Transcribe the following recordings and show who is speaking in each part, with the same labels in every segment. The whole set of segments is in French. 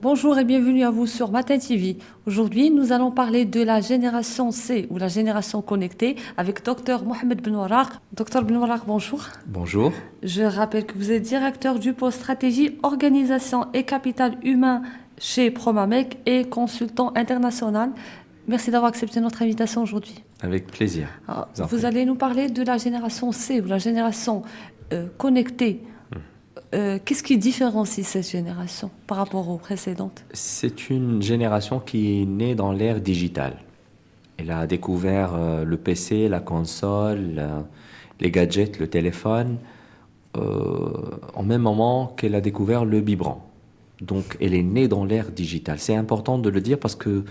Speaker 1: Bonjour et bienvenue à vous sur Matin TV. Aujourd'hui, nous allons parler de la génération C ou la génération connectée avec Dr Mohamed Benouaraq. Dr Benouaraq, bonjour.
Speaker 2: Bonjour.
Speaker 1: Je rappelle que vous êtes directeur du pôle stratégie, organisation et capital humain chez Promamec et consultant international. Merci d'avoir accepté notre invitation aujourd'hui.
Speaker 2: Avec plaisir.
Speaker 1: Alors,
Speaker 2: Je vous en
Speaker 1: vous
Speaker 2: prie.
Speaker 1: allez nous parler de la génération C ou la génération connectée. Qu'est-ce qui différencie cette génération par rapport aux précédentes?
Speaker 2: C'est une génération qui est née dans l'ère digitale. Elle a découvert le PC, la console, les gadgets, le téléphone, en même moment qu'elle a découvert le biberon. Donc elle est née dans l'ère digitale. C'est important de le dire parce que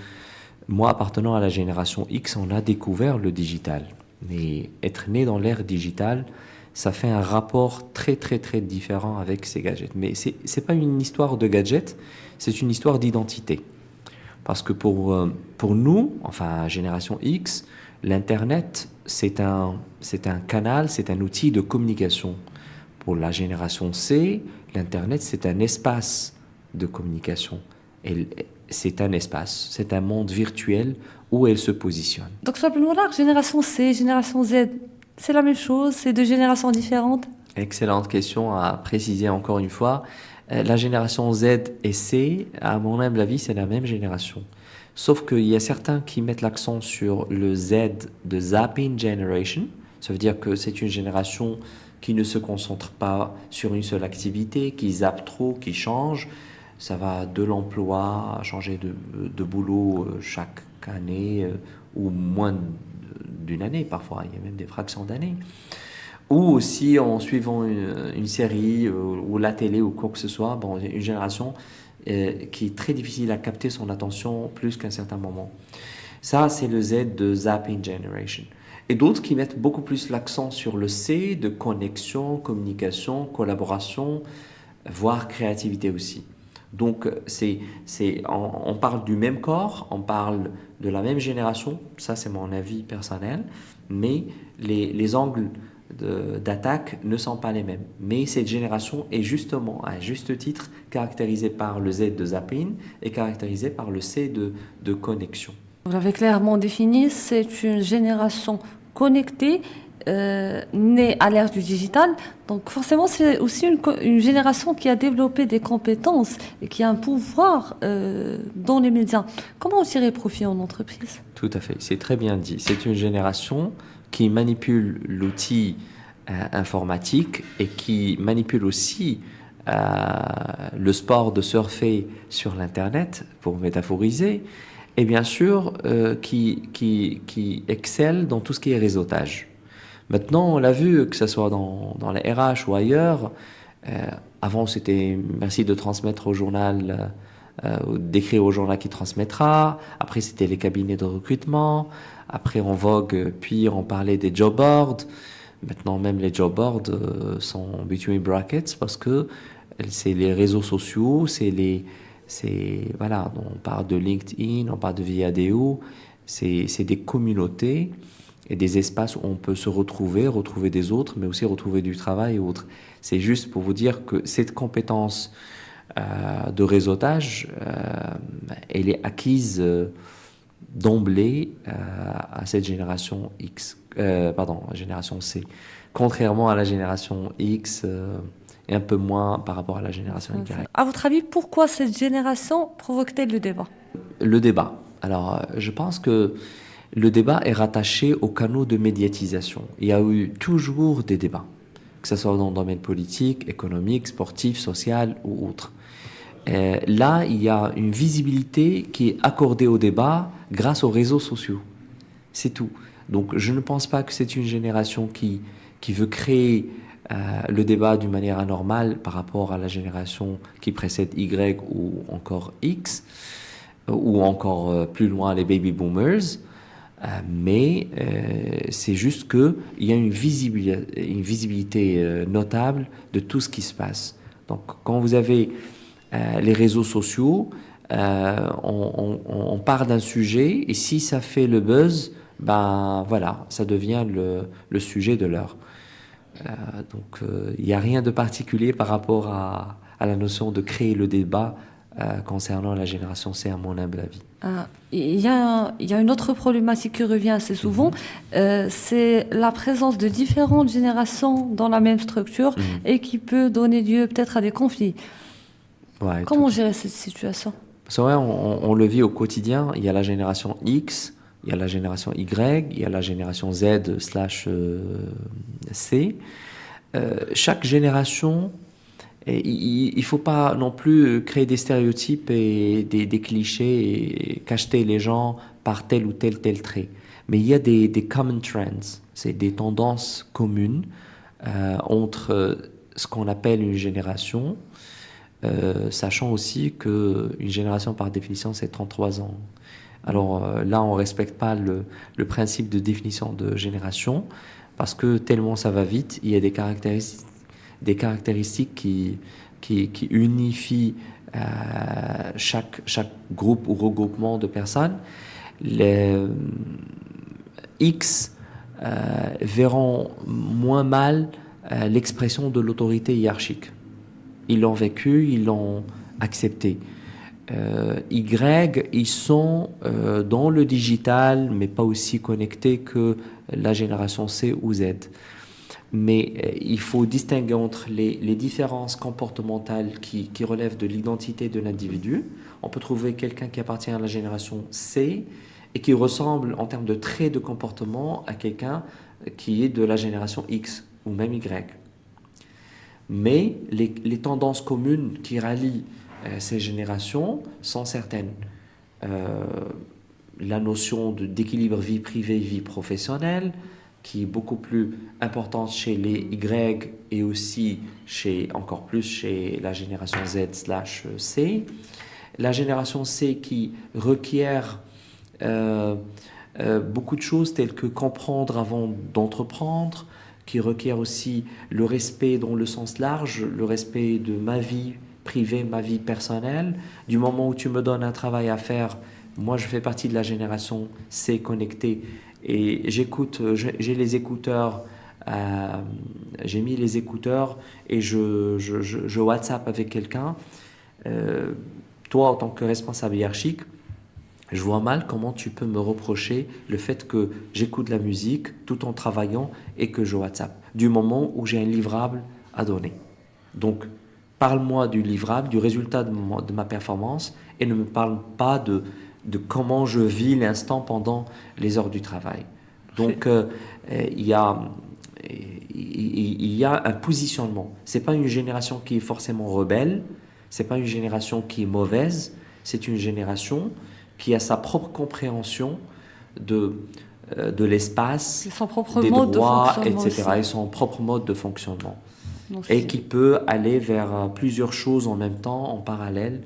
Speaker 2: moi, appartenant à la génération X, on a découvert le digital. Mais être né dans l'ère digitale, ça fait un rapport très très très différent avec ces gadgets. Mais c'est pas une histoire de gadgets, c'est une histoire d'identité. Parce que pour nous, enfin génération X, l'Internet, c'est un canal, c'est un outil de communication. Pour la génération C, l'Internet, c'est un espace de communication. Et c'est un espace, c'est un monde virtuel où elle se positionne.
Speaker 1: Docteur Benouaraq, génération C, génération Z, c'est la même chose, c'est deux générations différentes.
Speaker 2: Excellente question à préciser encore une fois. La génération Z et C, à mon humble avis, c'est la même génération. Sauf qu'il y a certains qui mettent l'accent sur le Z de Zapping Generation. Ça veut dire que c'est une génération qui ne se concentre pas sur une seule activité, qui zappe trop, qui change. Ça va de l'emploi à changer de boulot chaque année ou moins d'une année parfois. Il y a même des fractions d'années ou aussi en suivant une série ou la télé ou quoi que ce soit, bon, une génération qui est très difficile à capter son attention plus qu'à un certain moment. Ça, c'est le Z de Zapping Generation. Et d'autres qui mettent beaucoup plus l'accent sur le C de connexion, communication, collaboration, voire créativité aussi. Donc, on parle du même corps, on parle de la même génération, ça c'est mon avis personnel, mais les angles d'attaque ne sont pas les mêmes. Mais cette génération est justement, à juste titre, caractérisée par le Z de zapping et caractérisée par le C de connexion.
Speaker 1: Vous l'avez clairement défini, c'est une génération connectée, née à l'ère du digital. Donc forcément, c'est aussi une génération qui a développé des compétences et qui a un pouvoir dans les médias. Comment en tirer profit en entreprise?
Speaker 2: Tout à fait, c'est très bien dit. C'est une génération qui manipule l'outil informatique et qui manipule aussi le sport de surfer sur l'Internet, pour métaphoriser, et bien sûr qui excelle dans tout ce qui est réseautage. Maintenant, on l'a vu, que ce soit dans la RH ou ailleurs, avant c'était merci de transmettre au journal, d'écrire au journal qui transmettra, après c'était les cabinets de recrutement, après en vogue, puis on parlait des job boards. Maintenant, même les job boards sont between brackets parce que c'est les réseaux sociaux, voilà, on parle de LinkedIn, on parle de Viadeo, c'est des communautés et des espaces où on peut se retrouver des autres, mais aussi retrouver du travail et autres. C'est juste pour vous dire que cette compétence de réseautage, elle est acquise d'emblée à cette génération X, génération C, contrairement à la génération X et un peu moins par rapport à la génération Y.
Speaker 1: À votre avis, pourquoi cette génération provoque-t-elle le débat?
Speaker 2: Le débat. Alors, je pense que le débat est rattaché aux canaux de médiatisation. Il y a eu toujours des débats, que ce soit dans le domaine politique, économique, sportif, social ou autre. Là, il y a une visibilité qui est accordée au débat grâce aux réseaux sociaux. C'est tout. Donc, je ne pense pas que c'est une génération qui veut créer le débat d'une manière anormale par rapport à la génération qui précède Y ou encore X, ou encore plus loin les baby boomers. Mais c'est juste qu'il y a une visibilité notable de tout ce qui se passe. Donc, quand vous avez les réseaux sociaux, on part d'un sujet et si ça fait le buzz, ben voilà, ça devient le sujet de l'heure. Donc il n'y a rien de particulier par rapport à la notion de créer le débat concernant la génération C, à mon humble avis.
Speaker 1: Il y a une autre problématique qui revient assez souvent, c'est la présence de différentes générations dans la même structure et qui peut donner lieu peut-être à des conflits.
Speaker 2: Ouais,
Speaker 1: Comment gérer cette situation?
Speaker 2: Parce que, ouais, on le vit au quotidien. Il y a la génération X, il y a la génération Y, il y a la génération Z/C. Chaque génération, il ne faut pas non plus créer des stéréotypes et des clichés et cacheter les gens par tel ou tel trait. Mais il y a des common trends, c'est des tendances communes entre ce qu'on appelle une génération, sachant aussi qu'une génération par définition c'est 33 ans. Alors là on ne respecte pas le principe de définition de génération parce que tellement ça va vite, il y a des caractéristiques qui unifient chaque groupe ou regroupement de personnes. Les X verront moins mal l'expression de l'autorité hiérarchique. Ils l'ont vécu, ils l'ont accepté. Y, ils sont dans le digital, mais pas aussi connectés que la génération C ou Z. Mais il faut distinguer entre les différences comportementales qui relèvent de l'identité de l'individu. On peut trouver quelqu'un qui appartient à la génération C et qui ressemble en termes de traits de comportement à quelqu'un qui est de la génération X ou même Y. Mais les tendances communes qui rallient ces générations sont certaines. La notion d'équilibre vie privée, vie professionnelle, qui est beaucoup plus importante chez les Y et aussi encore plus chez la génération Z/C. La génération C qui requiert beaucoup de choses telles que comprendre avant d'entreprendre, qui requiert aussi le respect dans le sens large, le respect de ma vie privée, ma vie personnelle. Du moment où tu me donnes un travail à faire, moi je fais partie de la génération C connectée et j'écoute, j'ai les écouteurs, j'ai mis les écouteurs et je WhatsApp avec quelqu'un. Toi, en tant que responsable hiérarchique, je vois mal comment tu peux me reprocher le fait que j'écoute la musique tout en travaillant et que je WhatsApp, du moment où j'ai un livrable à donner. Donc, parle-moi du livrable, du résultat de ma performance et ne me parle pas de comment je vis l'instant pendant les heures du travail. Donc, il y a un positionnement. Ce n'est pas une génération qui est forcément rebelle, ce n'est pas une génération qui est mauvaise, c'est une génération qui a sa propre compréhension de l'espace, des droits, etc. Et son propre mode de fonctionnement. Donc, et qui peut aller vers plusieurs choses en même temps, en parallèle,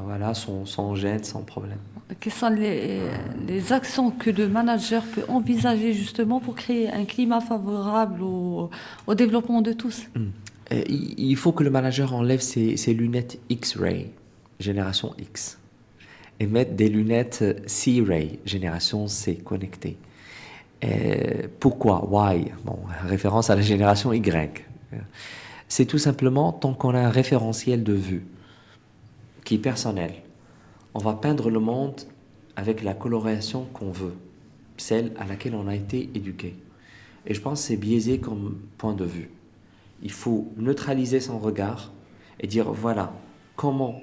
Speaker 2: voilà, sans gêne, sans problème.
Speaker 1: Quelles sont les actions que le manager peut envisager justement pour créer un climat favorable au développement de tous?
Speaker 2: Il faut que le manager enlève ses lunettes X-ray, génération X, et mette des lunettes C-ray, génération C, connectée. Pourquoi? Why? Bon, référence à la génération Y. C'est tout simplement tant qu'on a un référentiel de vue qui est personnel. On va peindre le monde avec la coloration qu'on veut, celle à laquelle on a été éduqué. Et je pense que c'est biaisé comme point de vue. Il faut neutraliser son regard et dire voilà comment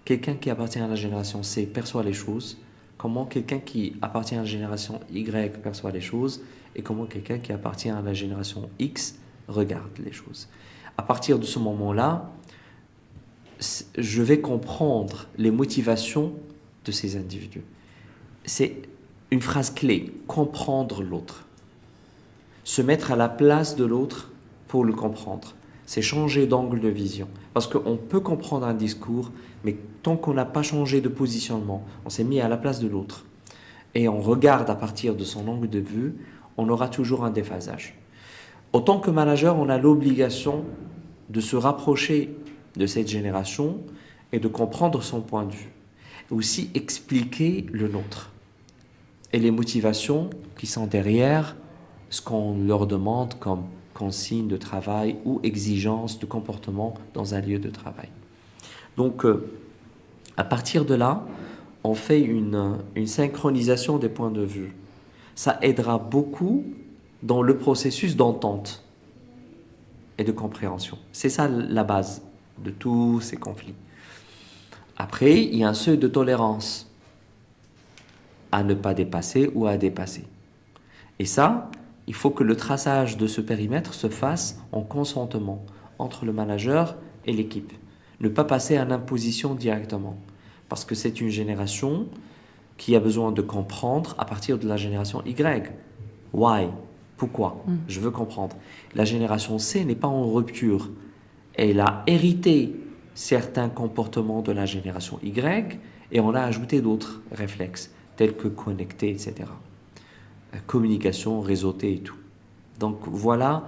Speaker 2: quelqu'un qui appartient à la génération C perçoit les choses, comment quelqu'un qui appartient à la génération Y perçoit les choses et comment quelqu'un qui appartient à la génération X regarde les choses. À partir de ce moment-là, je vais comprendre les motivations de ces individus. C'est une phrase clé, comprendre l'autre. Se mettre à la place de l'autre pour le comprendre. C'est changer d'angle de vision. Parce qu'on peut comprendre un discours, mais tant qu'on n'a pas changé de positionnement, on s'est mis à la place de l'autre, et on regarde à partir de son angle de vue, on aura toujours un déphasage. Autant que manager, on a l'obligation de se rapprocher de cette génération et de comprendre son point de vue. Et aussi expliquer le nôtre et les motivations qui sont derrière ce qu'on leur demande comme consigne de travail ou exigence de comportement dans un lieu de travail. Donc, À partir de là, on fait une synchronisation des points de vue. Ça aidera beaucoup dans le processus d'entente et de compréhension. C'est ça la base de tous ces conflits. Après, il y a un seuil de tolérance à ne pas dépasser ou à dépasser. Et ça, il faut que le traçage de ce périmètre se fasse en consentement entre le manager et l'équipe. Ne pas passer à l'imposition directement. Parce que c'est une génération qui a besoin de comprendre à partir de la génération Y. Why? Pourquoi? Je veux comprendre. La génération C n'est pas en rupture. Elle a hérité certains comportements de la génération Y et on a ajouté d'autres réflexes, tels que connecter, etc. Communication, réseauter et tout. Donc voilà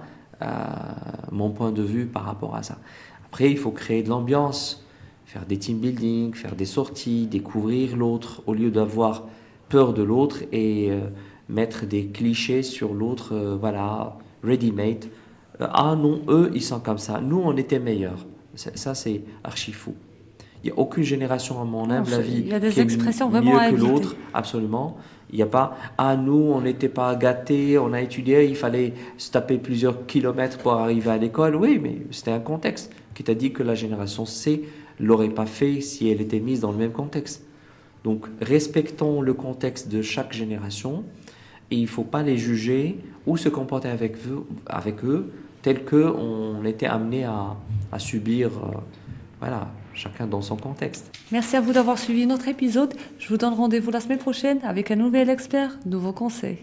Speaker 2: mon point de vue par rapport à ça. Après, il faut créer de l'ambiance, faire des team building, faire des sorties, découvrir l'autre, au lieu d'avoir peur de l'autre et mettre des clichés sur l'autre, voilà, ready-made. Ah non, eux, ils sont comme ça. Nous, on était meilleurs. Ça, c'est archi fou. Il n'y a aucune génération, à mon humble avis,
Speaker 1: Il y a des
Speaker 2: qui est
Speaker 1: expressions vraiment à
Speaker 2: mieux que
Speaker 1: éviter.
Speaker 2: l'autre. Absolument. Il n'y a pas « Ah, nous, on n'était pas gâtés, on a étudié, il fallait se taper plusieurs kilomètres pour arriver à l'école. » Oui, mais c'était un contexte qui t'a dit que la génération C l'aurait pas fait si elle était mise dans le même contexte. Donc, respectons le contexte de chaque génération et il ne faut pas les juger ou se comporter avec eux tel qu'on était amené à subir, voilà, chacun dans son contexte.
Speaker 1: Merci à vous d'avoir suivi notre épisode. Je vous donne rendez-vous la semaine prochaine avec un nouvel expert, nouveaux conseils.